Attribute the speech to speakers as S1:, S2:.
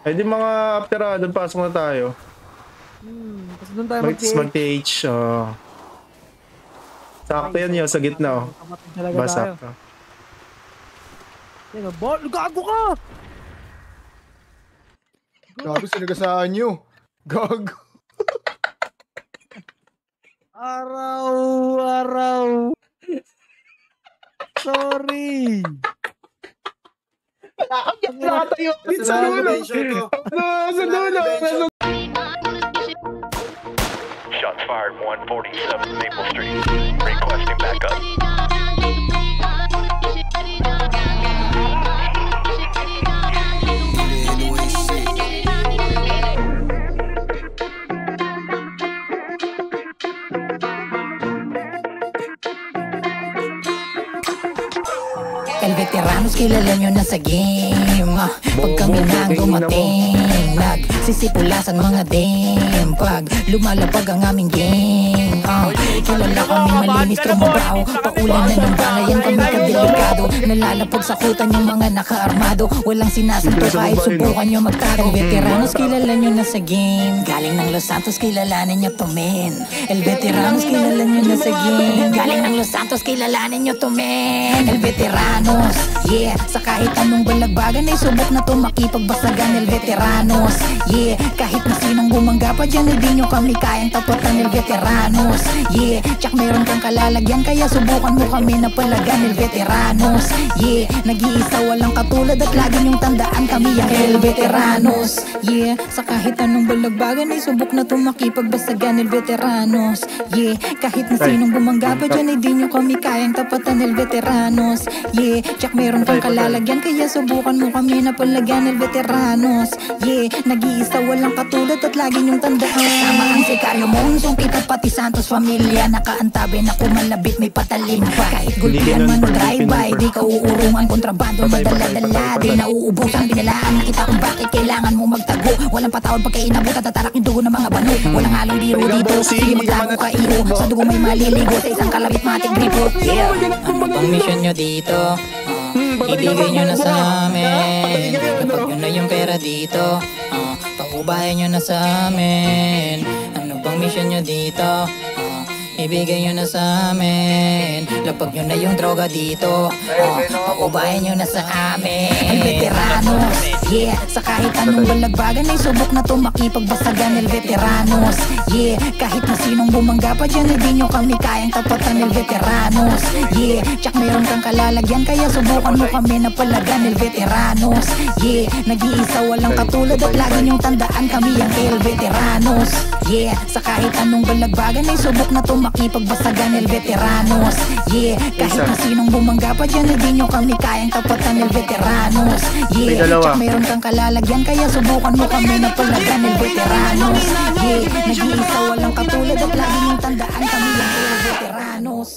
S1: Ay di mga after doon pasok na tayo.
S2: Kasi doon tayo
S1: mag-TH. Sakto yan yun sa gitna. Basak ka.
S2: Gago ka!
S3: Gago, sinagasaan nyo. Gago.
S2: Araw. Sorry.
S1: Nakatayo din sa dulo. Sa dulo.
S4: Shots fired 147 Maple Street. Requesting backup.
S5: El veteranos kilala nyo na sa game. Pag kami nang dumating, nagsisipulasan mga dim. Pag lumalapag ang aming game, kilala kami malinis trumabaho. Paulan na ng banayan kami kadelikado. Nalalapag sa kutan yung mga nakaarmado. Walang sinasanto kahit subukan nyo magtago. Veteranos kilala nyo na sa game. Galing ng Los Santos kilalanin nyo to men. El veteranos kilala nyo na sa game. Galing ng Los Santos kilalanin nyo to men. El veteranos, yeah, sa kahit anong balagbagan ay subok na to makipagbasagan. El veteranos, yeah, kahit na sinong bumangga pa dyan, hindi nyo kami kayang tapatan. El veteranos, yeah, tsak meron kang kalalagyan kaya subukan mo kami na palagan. El veteranos, yeah, nag-iisa walang katulad at lagi nyong tandaan kami ang El veteranos, yeah, sa kahit anong balagbagan ay subok na to makipagbasagan. El veteranos, yeah, kahit na sinong bumangga pa dyan, hindi nyo kami kayang tapatan. El veteranos, yeah, tsak meron kang kalalagyan kaya subukan mo kami na palagan. El veteranos, yeah, nag-iisa walang katulad at lagi nyong tandaan. Kasama ang sikaryo monsong kita pati Santos familia. Nakaantabi na kumalabit may patalim pa. Kahit gulpihan man o drive-by, di ka uurungan kontrabando. Madala-dala, di nauubusan binalaan. Nakita kung bakit kailangan mo magtago. Walang patawad pagka inabot at tatarak yung dugo ng mga bano. Walang halong biro dito, sige magtago ka iyo. Sa dugo may maliligo sa isang kalabit matik gripo. Yeah, ano bang mission nyo dito? Ibigay nyo na sa amin. Kapag nyo na yung pera dito, paubahin nyo na sa amin. Ano bang mission nyo dito? Ibigay nyo na sa amin. Lapag nyo na yung droga dito, paubahin nyo na sa amin. El veteranos, yeah, sa kahit anong balagbagan ay subok na to makipagbasagan. El veteranos, yeah, kahit na sinong bumangga pa dyan, hindi nyo kami kayang tapatan. El veteranos, yeah, tsak meron kang kalalagyan kaya subukan mo kami na palagan. El veteranos, yeah, nag-iisa walang katulad at lagi nyong tandaan kami ang El veteranos, yeah, sa kahit anong balagbagan ay subok na to makipagbasagan. El veteranos, yeah, kahit na sinong bumangga pa dyan, hindi nyo kami kayang tapatan. El veteranos, yeah, tsak meron kang kalalagyan kaya subukan mo kami na palagan. El veteranos, yeah, nag-iisa walang katulad at lagi nyong tandaan kami ang El veteranos.